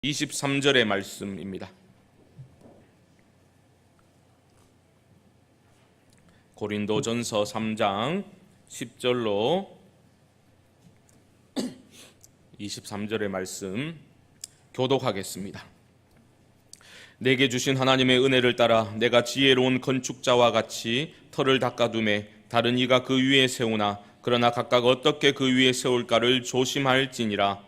23절의 말씀입니다. 고린도전서 3장 10절로 23절의 말씀 교독하겠습니다. 내게 주신 하나님의 은혜를 따라 내가 지혜로운 건축자와 같이 터를 닦아두매 다른 이가 그 위에 세우나 그러나 각각 어떻게 그 위에 세울까를 조심할지니라.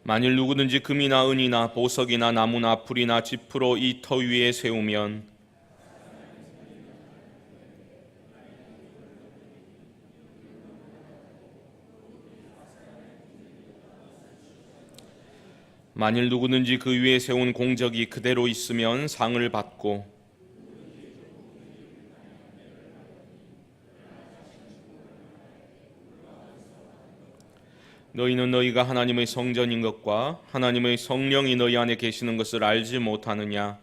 만일 누구든지 금이나 은이나 보석이나 나무나 풀이나 지프로 이 터 위에 세우면 만일 누구든지 그 위에 세운 공적이 그대로 있으면 상을 받고 너희는 너희가 하나님의 성전인 것과 하나님의 성령이 너희 안에 계시는 것을 알지 못하느냐?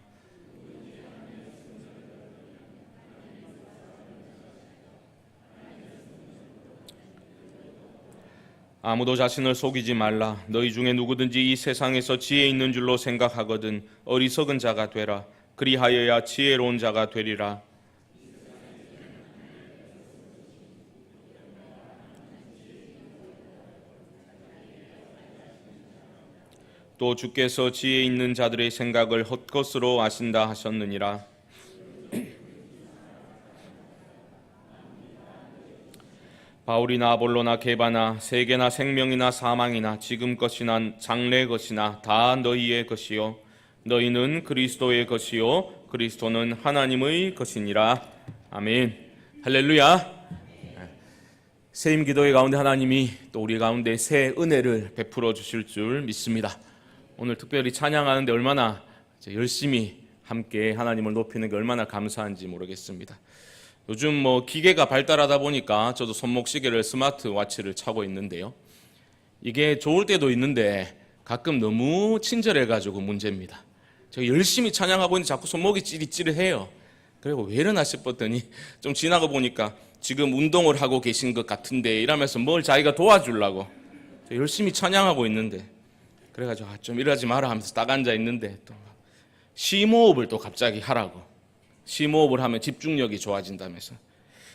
아무도 자신을 속이지 말라. 너희 중에 누구든지 이 세상에서 지혜 있는 줄로 생각하거든 어리석은 자가 되라. 그리하여야 지혜로운 자가 되리라. 또 주께서 지혜 있는 자들의 생각을 헛것으로 아신다 하셨느니라. 바울이나 아볼로나 게바나 세계나 생명이나 사망이나 지금 것이나 장래 것이나 다 너희의 것이요 너희는 그리스도의 것이요 그리스도는 하나님의 것이니라. 아멘. 할렐루야. 새임 기도의 가운데 하나님이 또 우리 가운데 새 은혜를 베풀어 주실 줄 믿습니다. 오늘 특별히 찬양하는데 얼마나 열심히 함께 하나님을 높이는 게 얼마나 감사한지 모르겠습니다. 요즘 기계가 발달하다 보니까 저도 손목시계를 스마트워치를 차고 있는데요. 이게 좋을 때도 있는데 가끔 너무 친절해가지고 문제입니다. 제가 열심히 찬양하고 있는데 자꾸 손목이 찌릿찌릿해요. 그리고 왜 이러나 싶었더니 좀 지나가 보니까 지금 운동을 하고 계신 것 같은데 이러면서 뭘 자기가 도와주려고 열심히 찬양하고 있는데 그래가지고 좀 이러지 마라 하면서 딱 앉아 있는데 또 심호흡을 또 갑자기 하라고. 심호흡을 하면 집중력이 좋아진다면서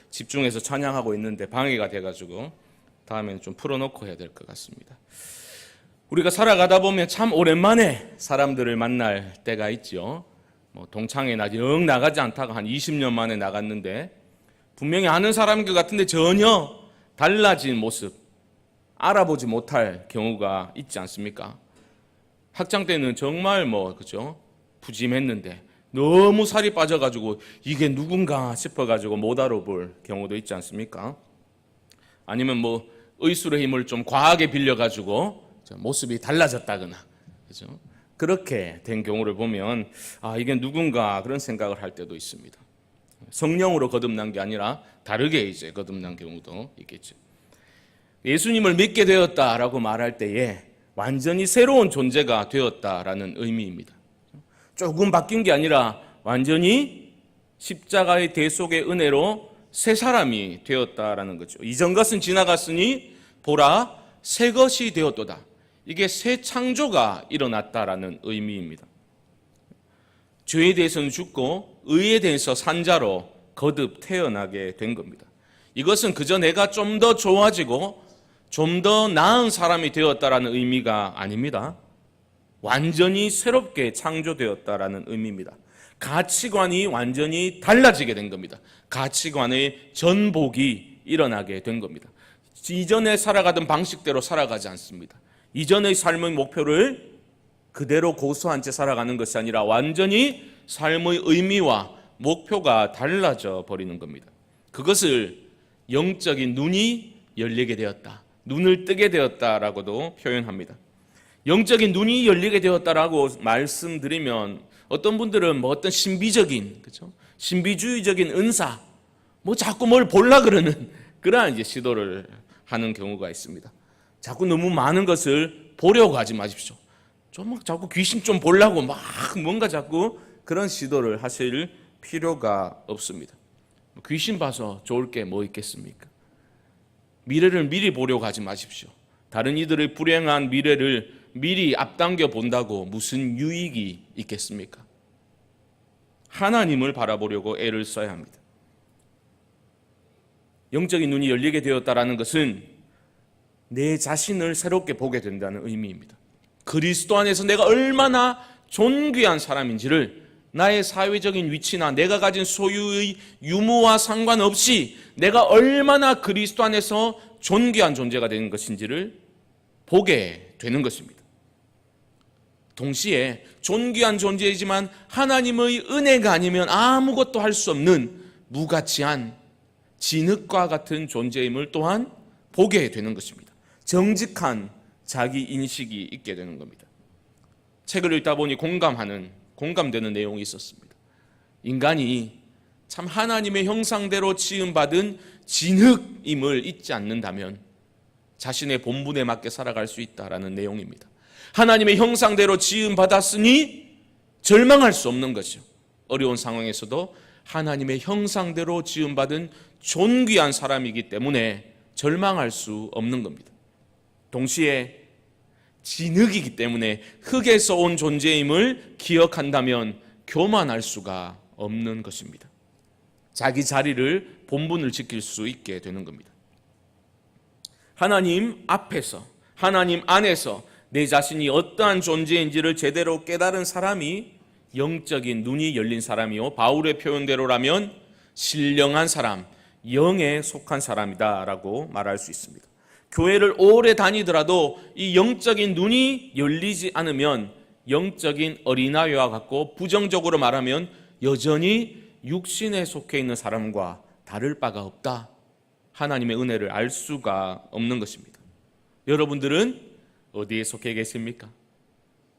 집중해서 찬양하고 있는데 방해가 돼가지고 다음에는 좀 풀어놓고 해야 될 것 같습니다. 우리가 살아가다 보면 참 오랜만에 사람들을 만날 때가 있죠. 동창회 영 나가지 않다가 한 20년 만에 나갔는데 분명히 아는 사람인 것 같은데 전혀 달라진 모습 알아보지 못할 경우가 있지 않습니까? 학창 때는 정말 그죠? 푸짐했는데 너무 살이 빠져가지고 이게 누군가 싶어가지고 못 알아볼 경우도 있지 않습니까? 아니면 의술의 힘을 좀 과하게 빌려가지고 모습이 달라졌다거나 그죠? 그렇게 된 경우를 보면 이게 누군가 그런 생각을 할 때도 있습니다. 성령으로 거듭난 게 아니라 다르게 거듭난 경우도 있겠죠. 예수님을 믿게 되었다라고 말할 때에 완전히 새로운 존재가 되었다라는 의미입니다. 조금 바뀐 게 아니라 완전히 십자가의 대속의 은혜로 새 사람이 되었다라는 거죠. 이전 것은 지나갔으니 보라 새 것이 되었도다. 이게 새 창조가 일어났다라는 의미입니다. 죄에 대해서는 죽고 의에 대해서 산자로 거듭 태어나게 된 겁니다. 이것은 그저 내가 좀 더 좋아지고 좀 더 나은 사람이 되었다라는 의미가 아닙니다. 완전히 새롭게 창조되었다라는 의미입니다. 가치관이 완전히 달라지게 된 겁니다. 가치관의 전복이 일어나게 된 겁니다. 이전에 살아가던 방식대로 살아가지 않습니다. 이전의 삶의 목표를 그대로 고수한 채 살아가는 것이 아니라 완전히 삶의 의미와 목표가 달라져 버리는 겁니다. 그것을 영적인 눈이 열리게 되었다. 눈을 뜨게 되었다라고도 표현합니다. 영적인 눈이 열리게 되었다라고 말씀드리면 어떤 분들은 어떤 신비적인, 그렇죠? 신비주의적인 은사, 자꾸 뭘 보려 그러는 그러한 시도를 하는 경우가 있습니다. 자꾸 너무 많은 것을 보려고 하지 마십시오. 자꾸 귀신 좀 보려고 뭔가 자꾸 그런 시도를 하실 필요가 없습니다. 귀신 봐서 좋을 게 뭐 있겠습니까? 미래를 미리 보려고 하지 마십시오. 다른 이들의 불행한 미래를 미리 앞당겨 본다고 무슨 유익이 있겠습니까? 하나님을 바라보려고 애를 써야 합니다. 영적인 눈이 열리게 되었다는 것은 내 자신을 새롭게 보게 된다는 의미입니다. 그리스도 안에서 내가 얼마나 존귀한 사람인지를 나의 사회적인 위치나 내가 가진 소유의 유무와 상관없이 내가 얼마나 그리스도 안에서 존귀한 존재가 되는 것인지를 보게 되는 것입니다. 동시에 존귀한 존재이지만 하나님의 은혜가 아니면 아무것도 할 수 없는 무가치한 진흙과 같은 존재임을 또한 보게 되는 것입니다. 정직한 자기 인식이 있게 되는 겁니다. 책을 읽다 보니 공감되는 내용이 있었습니다. 인간이 참 하나님의 형상대로 지음받은 진흙임을 잊지 않는다면 자신의 본분에 맞게 살아갈 수 있다라는 내용입니다. 하나님의 형상대로 지음받았으니 절망할 수 없는 것이죠. 어려운 상황에서도 하나님의 형상대로 지음받은 존귀한 사람이기 때문에 절망할 수 없는 겁니다. 동시에 진흙이기 때문에 흙에서 온 존재임을 기억한다면 교만할 수가 없는 것입니다. 자기 자리를 본분을 지킬 수 있게 되는 겁니다. 하나님 앞에서, 하나님 안에서 내 자신이 어떠한 존재인지를 제대로 깨달은 사람이 영적인 눈이 열린 사람이요, 바울의 표현대로라면 신령한 사람, 영에 속한 사람이다라고 말할 수 있습니다. 교회를 오래 다니더라도 이 영적인 눈이 열리지 않으면 영적인 어린아이와 같고, 부정적으로 말하면 여전히 육신에 속해 있는 사람과 다를 바가 없다. 하나님의 은혜를 알 수가 없는 것입니다. 여러분들은 어디에 속해 계십니까?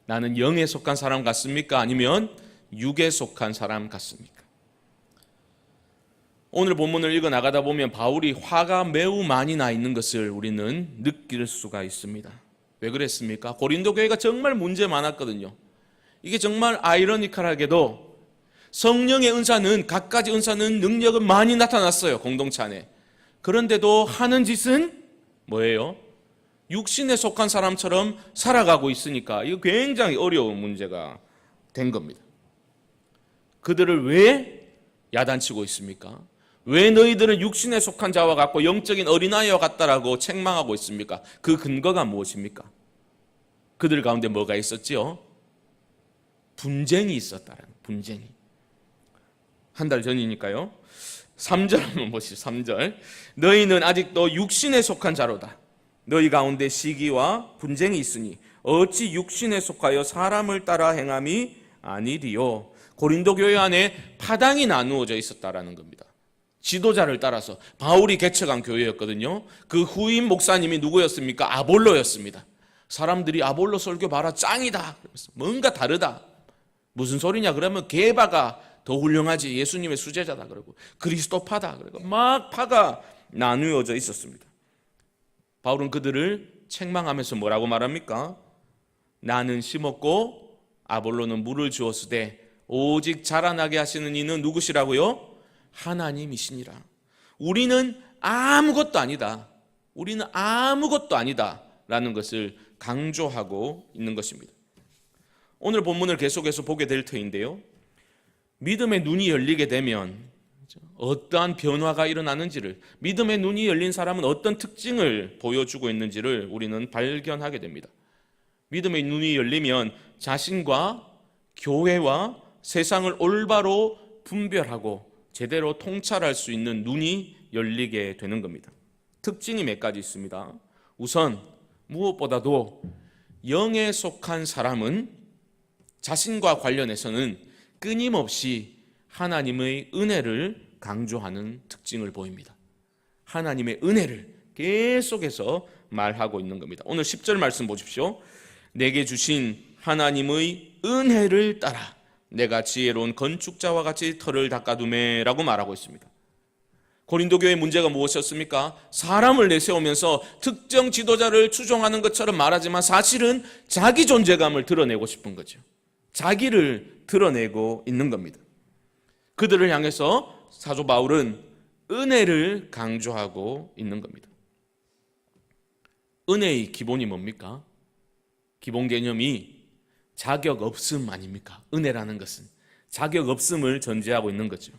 나는 영에 속한 사람 같습니까? 아니면 육에 속한 사람 같습니까? 오늘 본문을 읽어 나가다 보면 바울이 화가 매우 많이 나 있는 것을 우리는 느낄 수가 있습니다. 왜 그랬습니까? 고린도 교회가 정말 문제 많았거든요. 이게 정말 아이러니컬하게도 성령의 은사는, 각가지 은사는, 능력은 많이 나타났어요, 공동체 안에. 그런데도 하는 짓은 뭐예요? 육신에 속한 사람처럼 살아가고 있으니까 이거 굉장히 어려운 문제가 된 겁니다. 그들을 왜 야단치고 있습니까? 왜 너희들은 육신에 속한 자와 같고 영적인 어린아이와 같다라고 책망하고 있습니까? 그 근거가 무엇입니까? 그들 가운데 뭐가 있었지요? 분쟁이 있었다는, 분쟁이. 한 달 전이니까요. 3절 한번 보시죠. 3절. 너희는 아직도 육신에 속한 자로다. 너희 가운데 시기와 분쟁이 있으니 어찌 육신에 속하여 사람을 따라 행함이 아니리요. 고린도 교회 안에 파당이 나누어져 있었다라는 겁니다. 지도자를 따라서 바울이 개척한 교회였거든요. 그 후임 목사님이 누구였습니까? 아볼로였습니다. 사람들이 아볼로 설교 봐라, 짱이다. 뭔가 다르다. 무슨 소리냐 그러면 게바가 더 훌륭하지, 예수님의 수제자다 그러고 그리스도파다 그러고 막 파가 나누어져 있었습니다. 바울은 그들을 책망하면서 뭐라고 말합니까? 나는 심었고 아볼로는 물을 주었으되 오직 자라나게 하시는 이는 누구시라고요? 하나님이시니라. 우리는 아무것도 아니다. 우리는 아무것도 아니다 라는 것을 강조하고 있는 것입니다. 오늘 본문을 계속해서 보게 될 터인데요, 믿음의 눈이 열리게 되면 어떠한 변화가 일어나는지를, 믿음의 눈이 열린 사람은 어떤 특징을 보여주고 있는지를 우리는 발견하게 됩니다. 믿음의 눈이 열리면 자신과 교회와 세상을 올바로 분별하고 제대로 통찰할 수 있는 눈이 열리게 되는 겁니다. 특징이 몇 가지 있습니다. 우선 무엇보다도 영에 속한 사람은 자신과 관련해서는 끊임없이 하나님의 은혜를 강조하는 특징을 보입니다. 하나님의 은혜를 계속해서 말하고 있는 겁니다. 오늘 10절 말씀 보십시오. 내게 주신 하나님의 은혜를 따라 내가 지혜로운 건축자와 같이 터를 닦아두매라고 말하고 있습니다. 고린도 교회의 문제가 무엇이었습니까? 사람을 내세우면서 특정 지도자를 추종하는 것처럼 말하지만 사실은 자기 존재감을 드러내고 싶은 거죠. 자기를 드러내고 있는 겁니다. 그들을 향해서 사도 바울은 은혜를 강조하고 있는 겁니다. 은혜의 기본이 뭡니까? 기본 개념이 자격 없음 아닙니까? 은혜라는 것은 자격 없음을 전제하고 있는 거죠.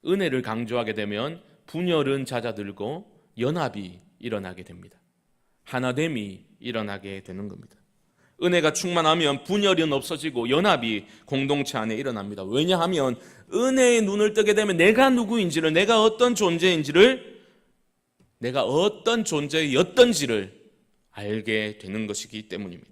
은혜를 강조하게 되면 분열은 잦아들고 연합이 일어나게 됩니다. 하나됨이 일어나게 되는 겁니다. 은혜가 충만하면 분열은 없어지고 연합이 공동체 안에 일어납니다. 왜냐하면 은혜의 눈을 뜨게 되면 내가 누구인지를, 내가 어떤 존재인지를, 내가 어떤 존재였던지를 알게 되는 것이기 때문입니다.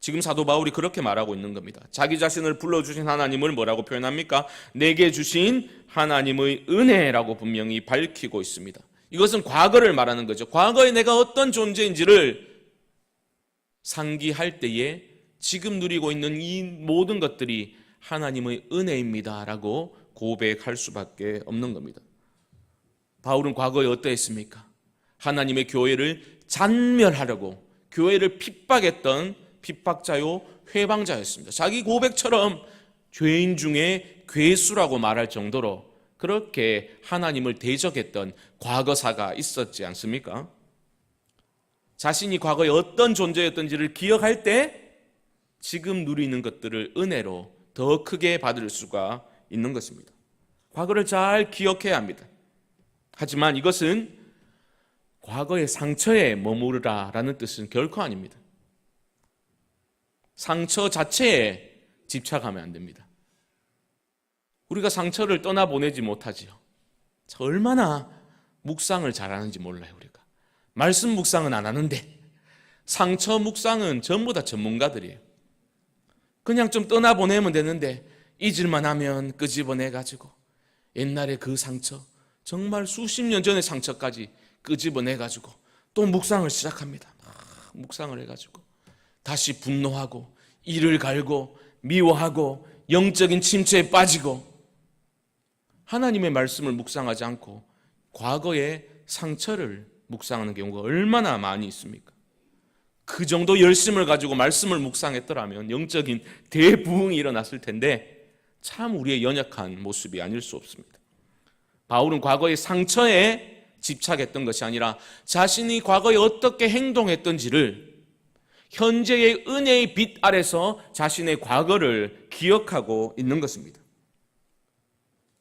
지금 사도 바울이 그렇게 말하고 있는 겁니다. 자기 자신을 불러주신 하나님을 뭐라고 표현합니까? 내게 주신 하나님의 은혜라고 분명히 밝히고 있습니다. 이것은 과거를 말하는 거죠. 과거에 내가 어떤 존재인지를 상기할 때에 지금 누리고 있는 이 모든 것들이 하나님의 은혜입니다 라고 고백할 수밖에 없는 겁니다. 바울은 과거에 어떠했습니까? 하나님의 교회를 잔멸하려고 교회를 핍박했던 핍박자요 회방자였습니다. 자기 고백처럼 죄인 중에 괴수라고 말할 정도로 그렇게 하나님을 대적했던 과거사가 있었지 않습니까? 자신이 과거에 어떤 존재였던지를 기억할 때 지금 누리는 것들을 은혜로 더 크게 받을 수가 있는 것입니다. 과거를 잘 기억해야 합니다. 하지만 이것은 과거의 상처에 머무르라라는 뜻은 결코 아닙니다. 상처 자체에 집착하면 안 됩니다. 우리가 상처를 떠나보내지 못하지요. 얼마나 묵상을 잘하는지 몰라요. 우리가 말씀 묵상은 안 하는데 상처 묵상은 전부 다 전문가들이에요. 그냥 좀 떠나보내면 되는데 잊을만 하면 끄집어내가지고 옛날에 그 상처, 정말 수십 년 전의 상처까지 끄집어내가지고 또 묵상을 시작합니다. 묵상을 해가지고 다시 분노하고 이를 갈고 미워하고 영적인 침체에 빠지고 하나님의 말씀을 묵상하지 않고 과거의 상처를 묵상하는 경우가 얼마나 많이 있습니까? 그 정도 열심을 가지고 말씀을 묵상했더라면 영적인 대부흥이 일어났을 텐데 참 우리의 연약한 모습이 아닐 수 없습니다. 바울은 과거의 상처에 집착했던 것이 아니라 자신이 과거에 어떻게 행동했던지를 현재의 은혜의 빛 아래서 자신의 과거를 기억하고 있는 것입니다.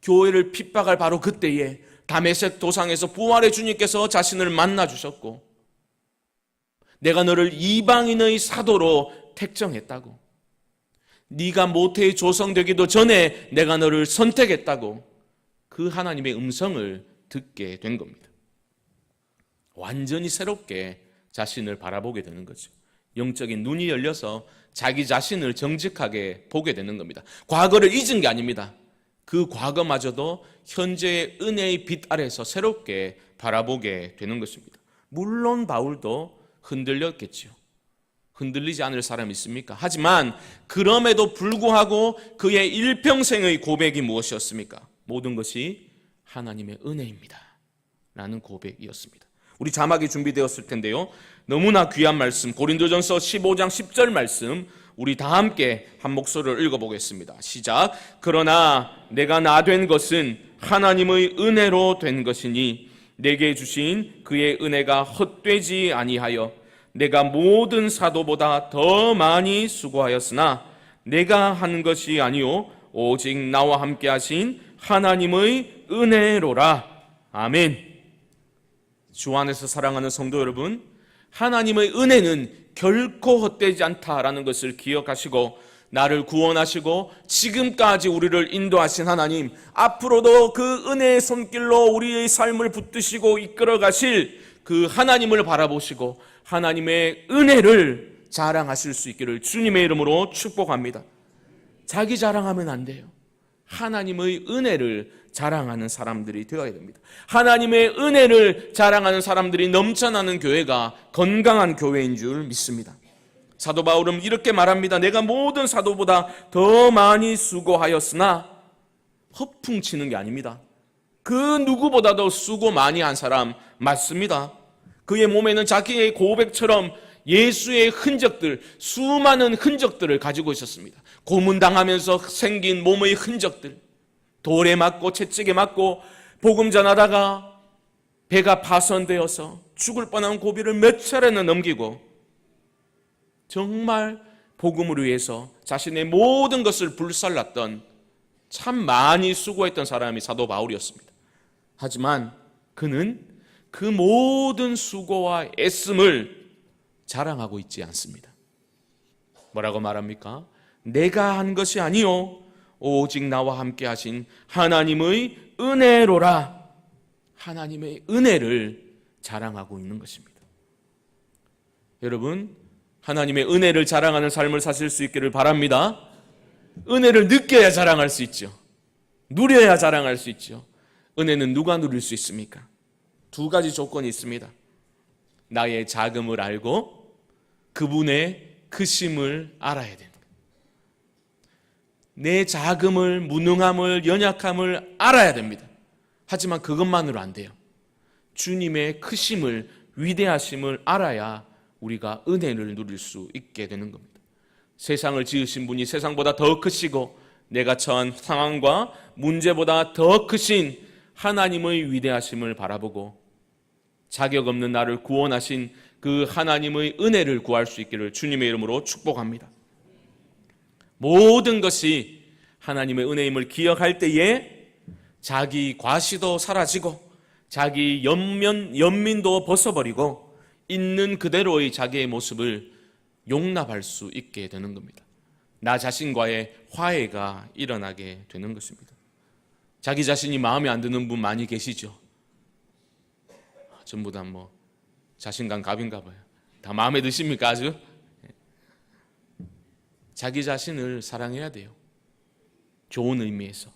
교회를 핍박할 바로 그때에 다메섹 도상에서 부활의 주님께서 자신을 만나 주셨고 내가 너를 이방인의 사도로 택정했다고, 네가 모태에 조성되기도 전에 내가 너를 선택했다고 그 하나님의 음성을 듣게 된 겁니다. 완전히 새롭게 자신을 바라보게 되는 거죠. 영적인 눈이 열려서 자기 자신을 정직하게 보게 되는 겁니다. 과거를 잊은 게 아닙니다. 그 과거마저도 현재의 은혜의 빛 아래서 새롭게 바라보게 되는 것입니다. 물론 바울도 흔들렸겠지요. 흔들리지 않을 사람이 있습니까? 하지만 그럼에도 불구하고 그의 일평생의 고백이 무엇이었습니까? 모든 것이 하나님의 은혜입니다 라는 고백이었습니다. 우리 자막이 준비되었을 텐데요, 너무나 귀한 말씀, 고린도전서 15장 10절 말씀 우리 다 함께 한 목소리를 읽어보겠습니다. 시작. 그러나 내가 나 된 것은 하나님의 은혜로 된 것이니 내게 주신 그의 은혜가 헛되지 아니하여 내가 모든 사도보다 더 많이 수고하였으나 내가 한 것이 아니요 오직 나와 함께 하신 하나님의 은혜로라. 아멘. 주 안에서 사랑하는 성도 여러분, 하나님의 은혜는 결코 헛되지 않다라는 것을 기억하시고 나를 구원하시고 지금까지 우리를 인도하신 하나님, 앞으로도 그 은혜의 손길로 우리의 삶을 붙드시고 이끌어 가실 그 하나님을 바라보시고 하나님의 은혜를 자랑하실 수 있기를 주님의 이름으로 축복합니다. 자기 자랑하면 안 돼요. 하나님의 은혜를 자랑하는 사람들이 되어야 됩니다. 하나님의 은혜를 자랑하는 사람들이 넘쳐나는 교회가 건강한 교회인 줄 믿습니다. 사도 바울은 이렇게 말합니다. 내가 모든 사도보다 더 많이 수고하였으나, 허풍치는 게 아닙니다. 그 누구보다도 수고 많이 한 사람 맞습니다. 그의 몸에는 자기의 고백처럼 예수의 흔적들, 수많은 흔적들을 가지고 있었습니다. 고문당하면서 생긴 몸의 흔적들, 돌에 맞고 채찍에 맞고 복음 전하다가 배가 파손되어서 죽을 뻔한 고비를 몇 차례나 넘기고 정말 복음을 위해서 자신의 모든 것을 불살랐던, 참 많이 수고했던 사람이 사도 바울이었습니다. 하지만 그는 그 모든 수고와 애씀을 자랑하고 있지 않습니다. 뭐라고 말합니까? 내가 한 것이 아니요 오직 나와 함께 하신 하나님의 은혜로라. 하나님의 은혜를 자랑하고 있는 것입니다. 여러분, 하나님의 은혜를 자랑하는 삶을 사실 수 있기를 바랍니다. 은혜를 느껴야 자랑할 수 있죠. 누려야 자랑할 수 있죠. 은혜는 누가 누릴 수 있습니까? 두 가지 조건이 있습니다. 나의 작음을 알고 그분의 크심을 알아야 됩니다. 내 작음을, 무능함을, 연약함을 알아야 됩니다. 하지만 그것만으로 안 돼요. 주님의 크심을, 위대하심을 알아야 우리가 은혜를 누릴 수 있게 되는 겁니다. 세상을 지으신 분이 세상보다 더 크시고 내가 처한 상황과 문제보다 더 크신 하나님의 위대하심을 바라보고 자격 없는 나를 구원하신 그 하나님의 은혜를 구할 수 있기를 주님의 이름으로 축복합니다. 모든 것이 하나님의 은혜임을 기억할 때에 자기 과시도 사라지고 자기 연민도 벗어버리고 있는 그대로의 자기의 모습을 용납할 수 있게 되는 겁니다. 나 자신과의 화해가 일어나게 되는 것입니다. 자기 자신이 마음에 안 드는 분 많이 계시죠? 전부 다 자신감 갑인가 봐요. 다 마음에 드십니까 아주? 자기 자신을 사랑해야 돼요. 좋은 의미에서.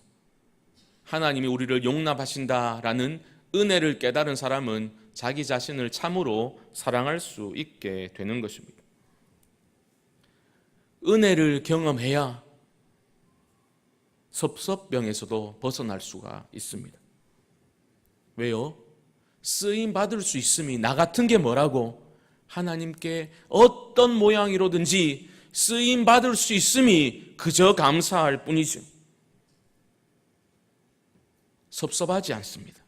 하나님이 우리를 용납하신다라는 은혜를 깨달은 사람은 자기 자신을 참으로 사랑할 수 있게 되는 것입니다. 은혜를 경험해야 섭섭병에서도 벗어날 수가 있습니다. 왜요? 쓰임 받을 수 있음이 나 같은 게 뭐라고? 하나님께 어떤 모양이로든지 쓰임 받을 수 있음이 그저 감사할 뿐이죠. 섭섭하지 않습니다.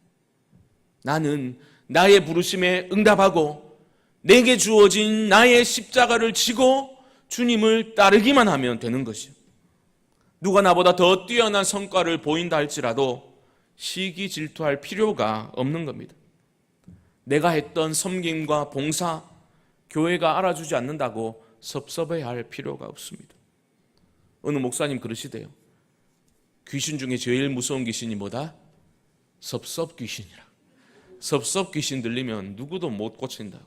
나는 나의 부르심에 응답하고 내게 주어진 나의 십자가를 지고 주님을 따르기만 하면 되는 것이요. 누가 나보다 더 뛰어난 성과를 보인다 할지라도 시기 질투할 필요가 없는 겁니다. 내가 했던 섬김과 봉사, 교회가 알아주지 않는다고 섭섭해야 할 필요가 없습니다. 어느 목사님 그러시대요. 귀신 중에 제일 무서운 귀신이 뭐다? 섭섭 귀신이라. 섭섭 귀신 들리면 누구도 못 고친다.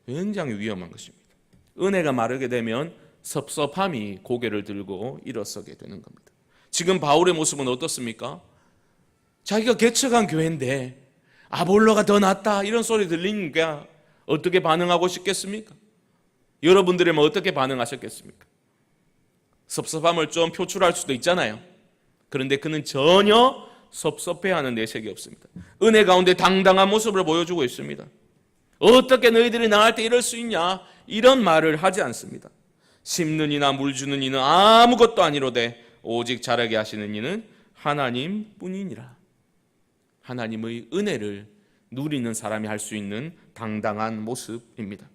굉장히 위험한 것입니다. 은혜가 마르게 되면 섭섭함이 고개를 들고 일어서게 되는 겁니다. 지금 바울의 모습은 어떻습니까? 자기가 개척한 교회인데 아볼로가 더 낫다 이런 소리 들리니까 어떻게 반응하고 싶겠습니까? 여러분들이면 어떻게 반응하셨겠습니까? 섭섭함을 좀 표출할 수도 있잖아요. 그런데 그는 전혀 섭섭해하는 내색이 없습니다. 은혜 가운데 당당한 모습을 보여주고 있습니다. 어떻게 너희들이 나갈 때 이럴 수 있냐? 이런 말을 하지 않습니다. 심는 이나 물 주는 이는 아무것도 아니로되 오직 자라게 하시는 이는 하나님뿐이니라. 하나님의 은혜를 누리는 사람이 할 수 있는 당당한 모습입니다.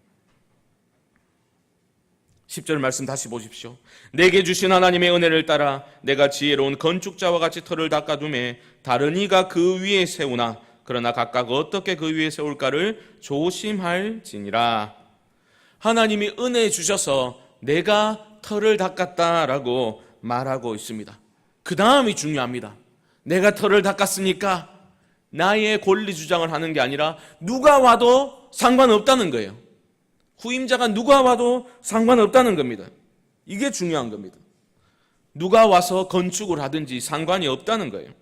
10절 말씀 다시 보십시오. 내게 주신 하나님의 은혜를 따라 내가 지혜로운 건축자와 같이 터를 닦아두매 다른 이가 그 위에 세우나 그러나 각각 어떻게 그 위에 세울까를 조심할지니라. 하나님이 은혜 주셔서 내가 터를 닦았다라고 말하고 있습니다. 그 다음이 중요합니다. 내가 터를 닦았으니까 나의 권리 주장을 하는 게 아니라 누가 와도 상관없다는 거예요. 후임자가 누가 와도 상관없다는 겁니다. 이게 중요한 겁니다. 누가 와서 건축을 하든지 상관이 없다는 거예요.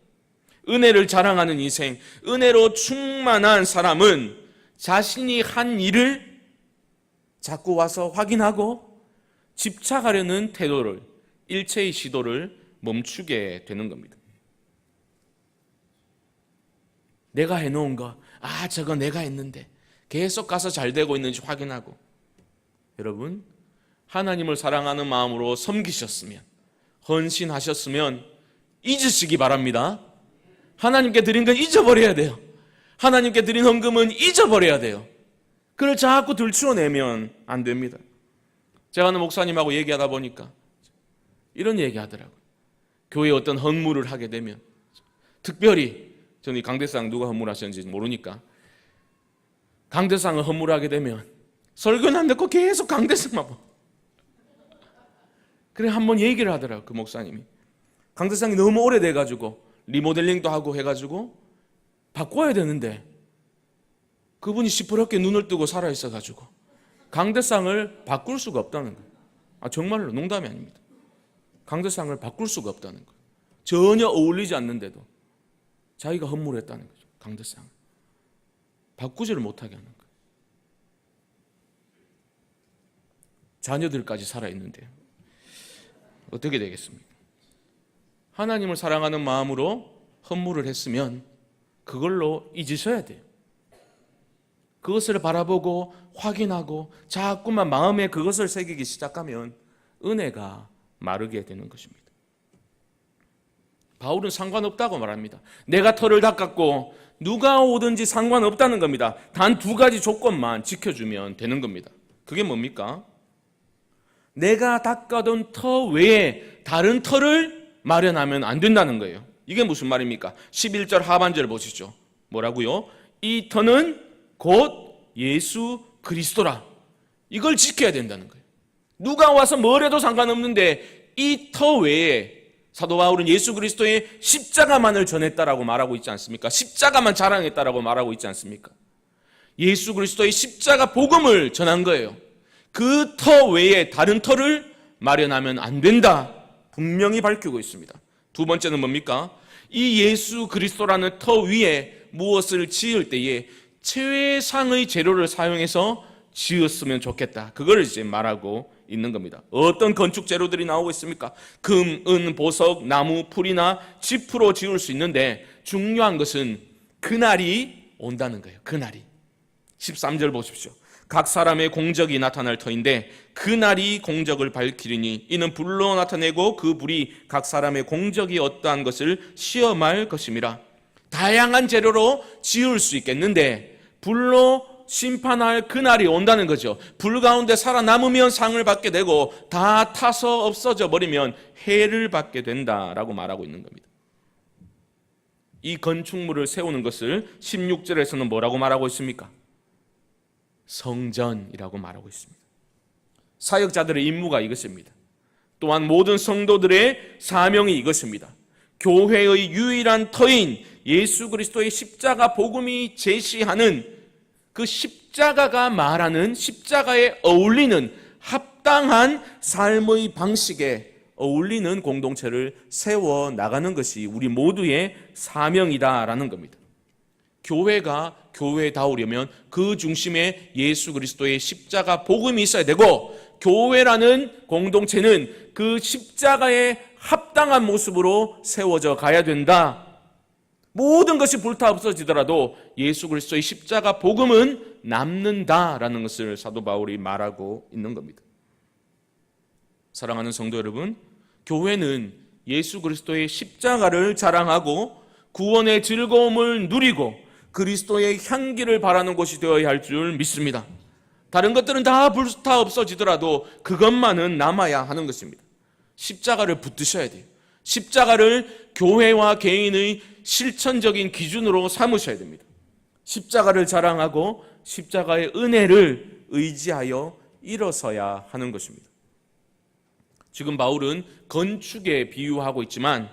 은혜를 자랑하는 인생, 은혜로 충만한 사람은 자신이 한 일을 자꾸 와서 확인하고 집착하려는 태도를, 일체의 시도를 멈추게 되는 겁니다. 내가 해놓은 거, 저거 내가 했는데 계속 가서 잘 되고 있는지 확인하고. 여러분, 하나님을 사랑하는 마음으로 섬기셨으면, 헌신하셨으면 잊으시기 바랍니다. 하나님께 드린 건 잊어버려야 돼요. 하나님께 드린 헌금은 잊어버려야 돼요. 그걸 자꾸 들추어내면 안 됩니다. 제가 아는 목사님하고 얘기하다 보니까 이런 얘기 하더라고요. 교회에 어떤 헌물을 하게 되면, 특별히 저는 이 강대상 누가 헌물하셨는지 모르니까, 강대상을 헌물하게 되면 설교는 안 듣고 계속 강대상만 봐. 그래 한번 얘기를 하더라고요. 그 목사님이 강대상이 너무 오래돼가지고 리모델링도 하고 해가지고 바꿔야 되는데 그분이 시퍼렇게 눈을 뜨고 살아있어가지고 강대상을 바꿀 수가 없다는 거예요. 정말로 농담이 아닙니다. 강대상을 바꿀 수가 없다는 거예요. 전혀 어울리지 않는데도 자기가 헌물했다는 거죠. 강대상을 바꾸지를 못하게 하는 거예요. 자녀들까지 살아있는데요. 어떻게 되겠습니까? 하나님을 사랑하는 마음으로 헌물을 했으면 그걸로 잊으셔야 돼요. 그것을 바라보고 확인하고 자꾸만 마음에 그것을 새기기 시작하면 은혜가 마르게 되는 것입니다. 바울은 상관없다고 말합니다. 내가 터를 닦았고 누가 오든지 상관없다는 겁니다. 단 두 가지 조건만 지켜주면 되는 겁니다. 그게 뭡니까? 내가 닦아둔 터 외에 다른 터를 마련하면 안 된다는 거예요. 이게 무슨 말입니까? 11절 하반절 보시죠. 뭐라고요? 이 터는 곧 예수 그리스도라. 이걸 지켜야 된다는 거예요. 누가 와서 뭘 해도 상관없는데 이 터 외에 사도 바울은 예수 그리스도의 십자가만을 전했다라고 말하고 있지 않습니까? 십자가만 자랑했다라고 말하고 있지 않습니까? 예수 그리스도의 십자가 복음을 전한 거예요. 그 터 외에 다른 터를 마련하면 안 된다. 분명히 밝히고 있습니다. 두 번째는 뭡니까? 이 예수 그리스도라는 터 위에 무엇을 지을 때에 최상의 재료를 사용해서 지었으면 좋겠다. 그걸 이제 말하고 있는 겁니다. 어떤 건축 재료들이 나오고 있습니까? 금, 은, 보석, 나무, 풀이나 짚으로 지을 수 있는데 중요한 것은 그날이 온다는 거예요. 그날이. 13절 보십시오. 각 사람의 공적이 나타날 터인데 그날이 공적을 밝히리니 이는 불로 나타내고 그 불이 각 사람의 공적이 어떠한 것을 시험할 것임이라. 다양한 재료로 지을 수 있겠는데 불로 심판할 그날이 온다는 거죠. 불 가운데 살아남으면 상을 받게 되고 다 타서 없어져 버리면 해를 받게 된다라고 말하고 있는 겁니다. 이 건축물을 세우는 것을 16절에서는 뭐라고 말하고 있습니까? 성전이라고 말하고 있습니다. 사역자들의 임무가 이것입니다. 또한 모든 성도들의 사명이 이것입니다. 교회의 유일한 터인 예수 그리스도의 십자가 복음이 제시하는 그 십자가가 말하는 십자가에 어울리는 합당한 삶의 방식에 어울리는 공동체를 세워 나가는 것이 우리 모두의 사명이다라는 겁니다. 교회가 교회다우려면 그 중심에 예수 그리스도의 십자가 복음이 있어야 되고 교회라는 공동체는 그 십자가에 합당한 모습으로 세워져 가야 된다. 모든 것이 불타 없어지더라도 예수 그리스도의 십자가 복음은 남는다라는 것을 사도 바울이 말하고 있는 겁니다. 사랑하는 성도 여러분, 교회는 예수 그리스도의 십자가를 자랑하고 구원의 즐거움을 누리고 그리스도의 향기를 바라는 곳이 되어야 할 줄 믿습니다. 다른 것들은 다 불타 없어지더라도 그것만은 남아야 하는 것입니다. 십자가를 붙드셔야 돼요. 십자가를 교회와 개인의 실천적인 기준으로 삼으셔야 됩니다. 십자가를 자랑하고 십자가의 은혜를 의지하여 일어서야 하는 것입니다. 지금 바울은 건축에 비유하고 있지만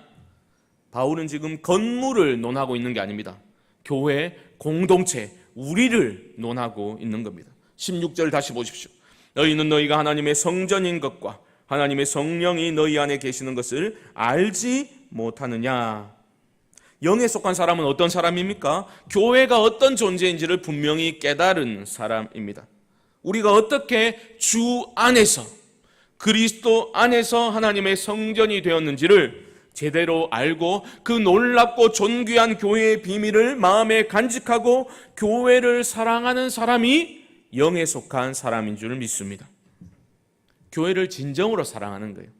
바울은 지금 건물을 논하고 있는 게 아닙니다. 교회, 공동체, 우리를 논하고 있는 겁니다. 16절 다시 보십시오. 너희는 너희가 하나님의 성전인 것과 하나님의 성령이 너희 안에 계시는 것을 알지 못하느냐. 영에 속한 사람은 어떤 사람입니까? 교회가 어떤 존재인지를 분명히 깨달은 사람입니다. 우리가 어떻게 주 안에서 그리스도 안에서 하나님의 성전이 되었는지를 제대로 알고 그 놀랍고 존귀한 교회의 비밀을 마음에 간직하고 교회를 사랑하는 사람이 영에 속한 사람인 줄 믿습니다. 교회를 진정으로 사랑하는 거예요.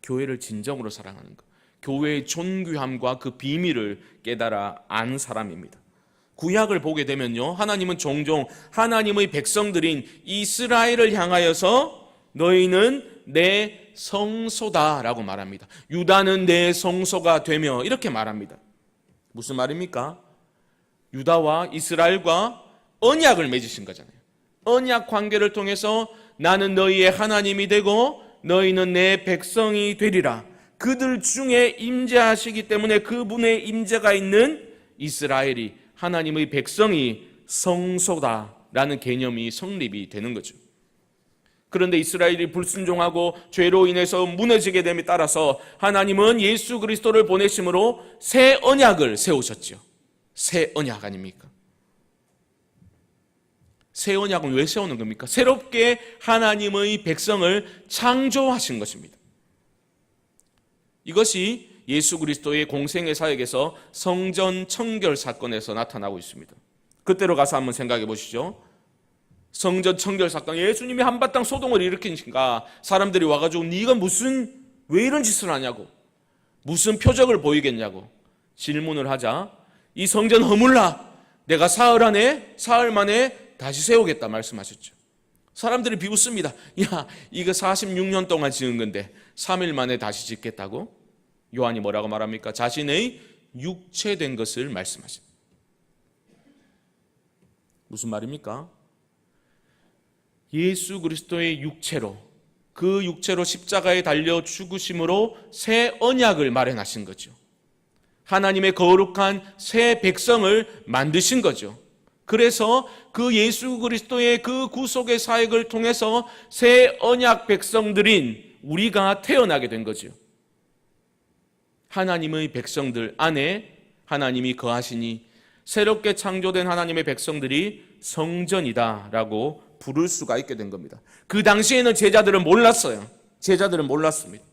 교회를 진정으로 사랑하는 것. 교회의 존귀함과 그 비밀을 깨달아 안 사람입니다. 구약을 보게 되면요, 하나님은 종종 하나님의 백성들인 이스라엘을 향하여서 너희는 내 성소다라고 말합니다. 유다는 내 성소가 되며 이렇게 말합니다. 무슨 말입니까? 유다와 이스라엘과 언약을 맺으신 거잖아요. 언약 관계를 통해서 나는 너희의 하나님이 되고 너희는 내 백성이 되리라. 그들 중에 임재하시기 때문에 그분의 임재가 있는 이스라엘이, 하나님의 백성이 성소다라는 개념이 성립이 되는 거죠. 그런데 이스라엘이 불순종하고 죄로 인해서 무너지게 됨에 따라서 하나님은 예수 그리스도를 보내심으로 새 언약을 세우셨죠. 새 언약 아닙니까? 새 언약은 왜 세우는 겁니까? 새롭게 하나님의 백성을 창조하신 것입니다. 이것이 예수 그리스도의 공생의 사역에서 성전 청결 사건에서 나타나고 있습니다. 그때로 가서 한번 생각해 보시죠. 성전 청결 사건, 예수님이 한바탕 소동을 일으키니까 사람들이 와가지고 네가 왜 이런 짓을 하냐고, 무슨 표적을 보이겠냐고 질문을 하자 이 성전 허물라, 내가 사흘 만에 다시 세우겠다 말씀하셨죠. 사람들이 비웃습니다. 야, 이거 46년 동안 지은 건데 3일 만에 다시 짓겠다고? 요한이 뭐라고 말합니까? 자신의 육체된 것을 말씀하십니다. 무슨 말입니까? 예수 그리스도의 육체로, 그 육체로 십자가에 달려 죽으심으로 새 언약을 마련하신 거죠. 하나님의 거룩한 새 백성을 만드신 거죠. 그래서 그 예수 그리스도의 그 구속의 사역을 통해서 새 언약 백성들인 우리가 태어나게 된 거죠. 하나님의 백성들 안에 하나님이 거하시니 새롭게 창조된 하나님의 백성들이 성전이다라고 부를 수가 있게 된 겁니다. 그 당시에는 제자들은 몰랐어요. 제자들은 몰랐습니다.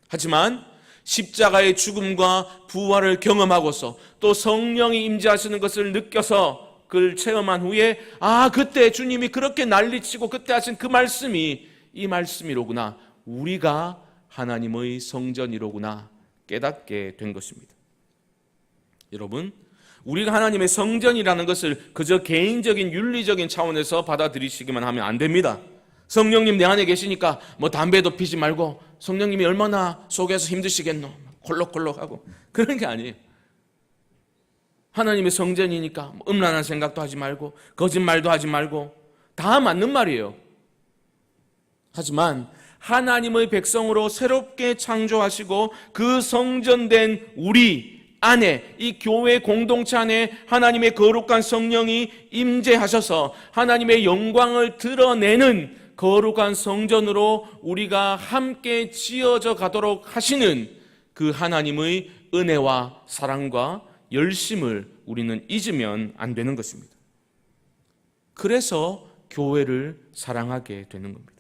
하지만 십자가의 죽음과 부활을 경험하고서 또 성령이 임재하시는 것을 느껴서 그걸 체험한 후에 그때 주님이 그렇게 난리치고 그때 하신 그 말씀이 이 말씀이로구나, 우리가 하나님의 성전이로구나 깨닫게 된 것입니다. 여러분, 우리가 하나님의 성전이라는 것을 그저 개인적인 윤리적인 차원에서 받아들이시기만 하면 안 됩니다. 성령님 내 안에 계시니까 담배도 피지 말고, 성령님이 얼마나 속에서 힘드시겠노, 콜록콜록하고, 그런 게 아니에요. 하나님의 성전이니까 음란한 생각도 하지 말고 거짓말도 하지 말고, 다 맞는 말이에요. 하지만 하나님의 백성으로 새롭게 창조하시고 그 성전된 우리 안에, 이 교회 공동체 안에 하나님의 거룩한 성령이 임재하셔서 하나님의 영광을 드러내는 거룩한 성전으로 우리가 함께 지어져 가도록 하시는 그 하나님의 은혜와 사랑과 열심을 우리는 잊으면 안 되는 것입니다. 그래서 교회를 사랑하게 되는 겁니다.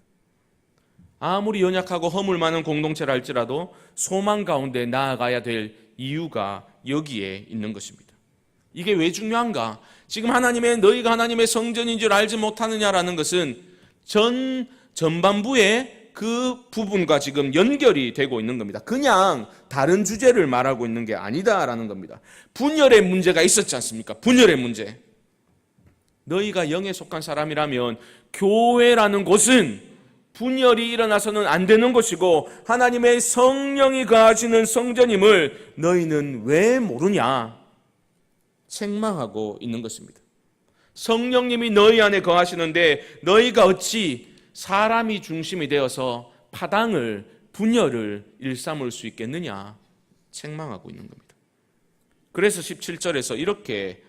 아무리 연약하고 허물 많은 공동체라 할지라도 소망 가운데 나아가야 될 이유가 여기에 있는 것입니다. 이게 왜 중요한가? 지금 너희가 하나님의 성전인 줄 알지 못하느냐라는 것은 전반부의 그 부분과 지금 연결이 되고 있는 겁니다. 그냥 다른 주제를 말하고 있는 게 아니다라는 겁니다. 분열의 문제가 있었지 않습니까? 분열의 문제. 너희가 영에 속한 사람이라면 교회라는 곳은 분열이 일어나서는 안 되는 것이고 하나님의 성령이 거하시는 성전임을 너희는 왜 모르냐? 책망하고 있는 것입니다. 성령님이 너희 안에 거하시는데 너희가 어찌 사람이 중심이 되어서 분열을 일삼을 수 있겠느냐? 책망하고 있는 겁니다. 그래서 17절에서 이렇게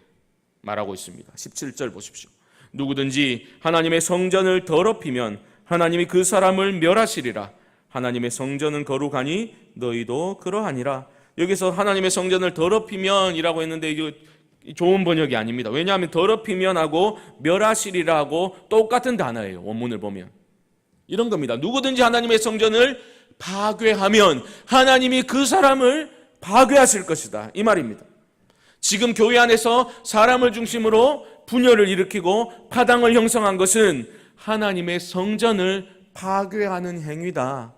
말하고 있습니다. 17절 보십시오. 누구든지 하나님의 성전을 더럽히면 하나님이 그 사람을 멸하시리라. 하나님의 성전은 거룩하니 너희도 그러하니라. 여기서 하나님의 성전을 더럽히면이라고 했는데 이거 좋은 번역이 아닙니다. 왜냐하면 더럽히면하고 멸하시리라하고 똑같은 단어예요. 원문을 보면 이런 겁니다. 누구든지 하나님의 성전을 파괴하면 하나님이 그 사람을 파괴하실 것이다, 이 말입니다. 지금 교회 안에서 사람을 중심으로 분열을 일으키고 파당을 형성한 것은 하나님의 성전을 파괴하는 행위다.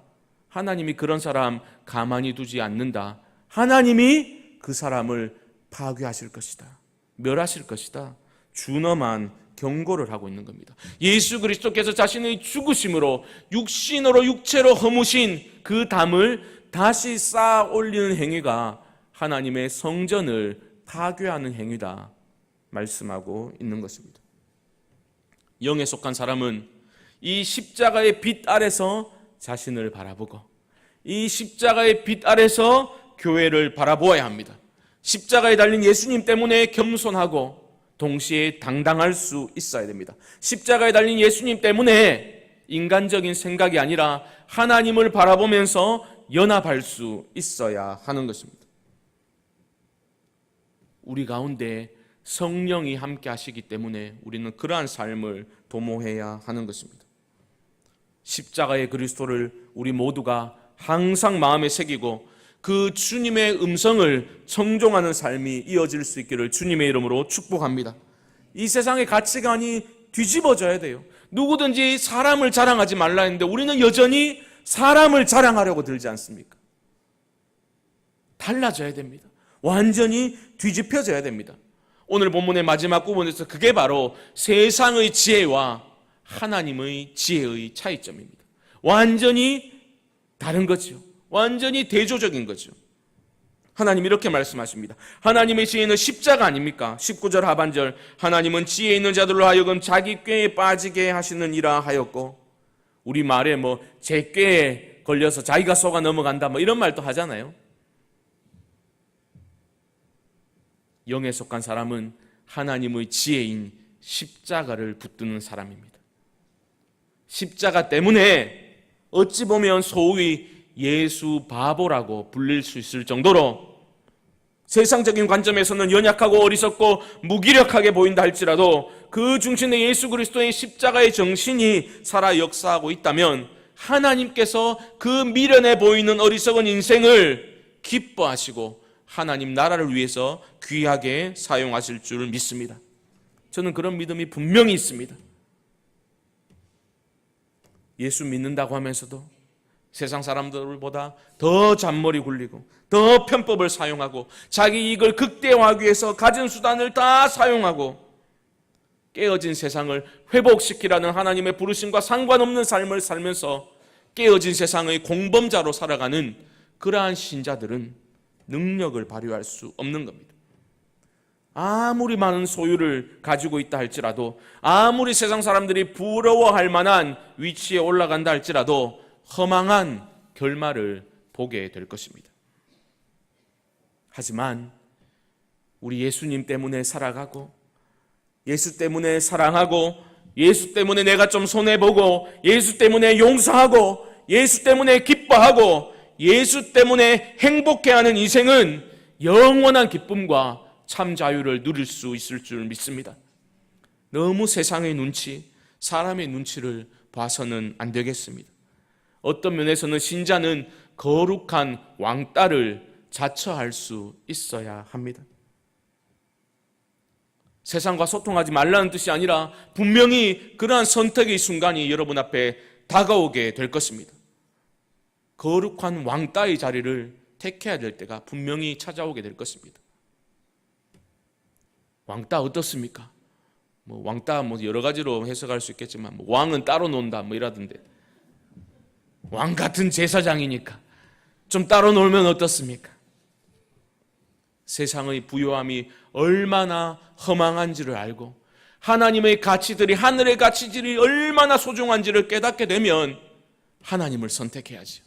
하나님이 그런 사람 가만히 두지 않는다. 하나님이 그 사람을 파괴하실 것이다, 멸하실 것이다. 준엄한 경고를 하고 있는 겁니다. 예수 그리스도께서 자신의 죽으심으로 육신으로 육체로 허무신 그 담을 다시 쌓아 올리는 행위가 하나님의 성전을 파괴하는 행위다 말씀하고 있는 것입니다. 영에 속한 사람은 이 십자가의 빛 아래서 자신을 바라보고 이 십자가의 빛 아래서 교회를 바라보아야 합니다. 십자가에 달린 예수님 때문에 겸손하고 동시에 당당할 수 있어야 됩니다. 십자가에 달린 예수님 때문에 인간적인 생각이 아니라 하나님을 바라보면서 연합할 수 있어야 하는 것입니다. 우리 가운데 성령이 함께 하시기 때문에 우리는 그러한 삶을 도모해야 하는 것입니다. 십자가의 그리스도를 우리 모두가 항상 마음에 새기고 그 주님의 음성을 청종하는 삶이 이어질 수 있기를 주님의 이름으로 축복합니다. 이 세상의 가치관이 뒤집어져야 돼요. 누구든지 사람을 자랑하지 말라 했는데 우리는 여전히 사람을 자랑하려고 들지 않습니까? 달라져야 됩니다. 완전히 뒤집혀져야 됩니다. 오늘 본문의 마지막 부분에서 그게 바로 세상의 지혜와 하나님의 지혜의 차이점입니다. 완전히 다른 거죠. 완전히 대조적인 거죠. 하나님 이렇게 말씀하십니다. 하나님의 지혜는 십자가 아닙니까? 19절 하반절, 하나님은 지혜 있는 자들로 하여금 자기 꾀에 빠지게 하시느니라 하였고, 우리 말에 제 꾀에 걸려서 자기가 속아 넘어간다 이런 말도 하잖아요. 영에 속한 사람은 하나님의 지혜인 십자가를 붙드는 사람입니다. 십자가 때문에 어찌 보면 소위 예수 바보라고 불릴 수 있을 정도로 세상적인 관점에서는 연약하고 어리석고 무기력하게 보인다 할지라도 그 중심에 예수 그리스도의 십자가의 정신이 살아 역사하고 있다면 하나님께서 그 미련해 보이는 어리석은 인생을 기뻐하시고 하나님 나라를 위해서 귀하게 사용하실 줄 믿습니다. 저는 그런 믿음이 분명히 있습니다. 예수 믿는다고 하면서도 세상 사람들보다 더 잔머리 굴리고 더 편법을 사용하고 자기 이익을 극대화하기 위해서 가진 수단을 다 사용하고 깨어진 세상을 회복시키라는 하나님의 부르심과 상관없는 삶을 살면서 깨어진 세상의 공범자로 살아가는 그러한 신자들은 능력을 발휘할 수 없는 겁니다. 아무리 많은 소유를 가지고 있다 할지라도 아무리 세상 사람들이 부러워할 만한 위치에 올라간다 할지라도 허망한 결말을 보게 될 것입니다. 하지만 우리 예수님 때문에 살아가고 예수 때문에 사랑하고 예수 때문에 내가 좀 손해보고 예수 때문에 용서하고 예수 때문에 기뻐하고 예수 때문에 행복해하는 인생은 영원한 기쁨과 참 자유를 누릴 수 있을 줄 믿습니다. 너무 세상의 눈치, 사람의 눈치를 봐서는 안 되겠습니다. 어떤 면에서는 신자는 거룩한 왕따를 자처할 수 있어야 합니다. 세상과 소통하지 말라는 뜻이 아니라 분명히 그러한 선택의 순간이 여러분 앞에 다가오게 될 것입니다. 거룩한 왕따의 자리를 택해야 될 때가 분명히 찾아오게 될 것입니다. 왕따 어떻습니까? 왕따 여러 가지로 해석할 수 있겠지만 왕은 따로 논다 이라던데 왕 같은 제사장이니까 좀 따로 놀면 어떻습니까? 세상의 부요함이 얼마나 허망한지를 알고 하나님의 가치들이 하늘의 가치들이 얼마나 소중한지를 깨닫게 되면 하나님을 선택해야죠.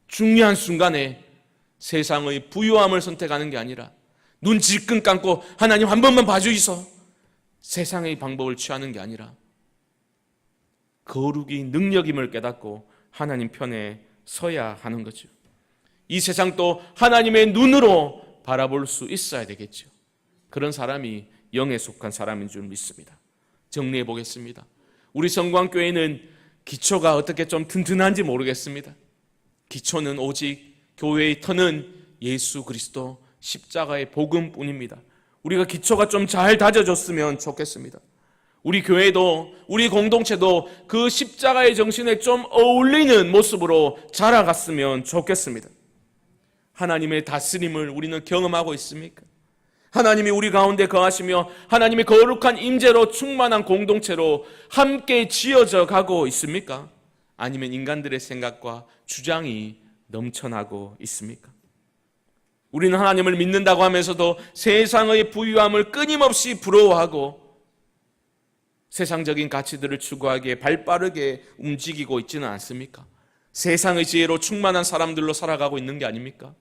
중요한 순간에 세상의 부요함을 선택하는 게 아니라 눈 질끈 감고 하나님 한 번만 봐주이소 세상의 방법을 취하는 게 아니라 거룩이 능력임을 깨닫고 하나님 편에 서야 하는 거죠. 이 세상도 하나님의 눈으로 바라볼 수 있어야 되겠죠. 그런 사람이 영에 속한 사람인 줄 믿습니다. 정리해 보겠습니다. 우리 성광교회는 기초가 어떻게 좀 튼튼한지 모르겠습니다. 기초는 오직 교회의 터는 예수 그리스도 십자가의 복음뿐입니다. 우리가 기초가 좀 잘 다져졌으면 좋겠습니다. 우리 교회도 우리 공동체도 그 십자가의 정신에 좀 어울리는 모습으로 자라갔으면 좋겠습니다. 하나님의 다스림을 우리는 경험하고 있습니까? 하나님이 우리 가운데 거하시며 하나님의 거룩한 임재로 충만한 공동체로 함께 지어져 가고 있습니까? 아니면 인간들의 생각과 주장이 넘쳐나고 있습니까? 우리는 하나님을 믿는다고 하면서도 세상의 부유함을 끊임없이 부러워하고 세상적인 가치들을 추구하기에 발빠르게 움직이고 있지는 않습니까? 세상의 지혜로 충만한 사람들로 살아가고 있는 게 아닙니까?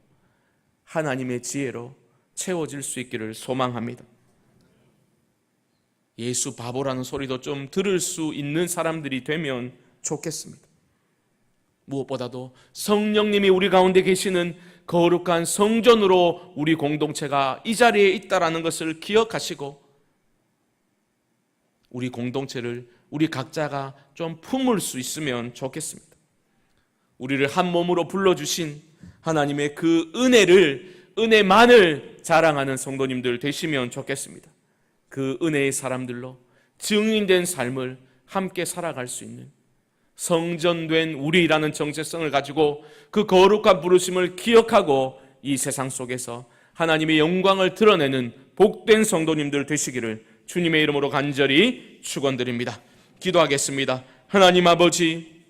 하나님의 지혜로 채워질 수 있기를 소망합니다. 예수 바보라는 소리도 좀 들을 수 있는 사람들이 되면 좋겠습니다. 무엇보다도 성령님이 우리 가운데 계시는 거룩한 성전으로 우리 공동체가 이 자리에 있다는 것을 기억하시고 우리 공동체를 우리 각자가 좀 품을 수 있으면 좋겠습니다. 우리를 한 몸으로 불러주신 하나님의 그 은혜만을 자랑하는 성도님들 되시면 좋겠습니다. 그 은혜의 사람들로 증인된 삶을 함께 살아갈 수 있는 성전된 우리라는 정체성을 가지고 그 거룩한 부르심을 기억하고 이 세상 속에서 하나님의 영광을 드러내는 복된 성도님들 되시기를 주님의 이름으로 간절히 축원드립니다. 기도하겠습니다. 하나님 아버지,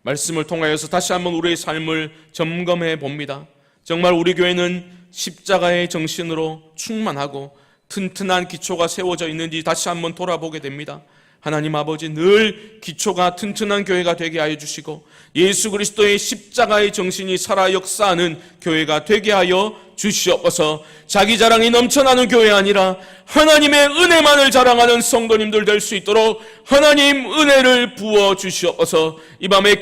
말씀을 통하여서 다시 한번 우리의 삶을 점검해 봅니다. 정말 우리 교회는 십자가의 정신으로 충만하고 튼튼한 기초가 세워져 있는지 다시 한번 돌아보게 됩니다. 하나님 아버지, 늘 기초가 튼튼한 교회가 되게 하여 주시고 예수 그리스도의 십자가의 정신이 살아 역사하는 교회가 되게 하여 주시옵소서. 자기 자랑이 넘쳐나는 교회 아니라 하나님의 은혜만을 자랑하는 성도님들 될 수 있도록 하나님 은혜를 부어 주시옵소서. 이 밤에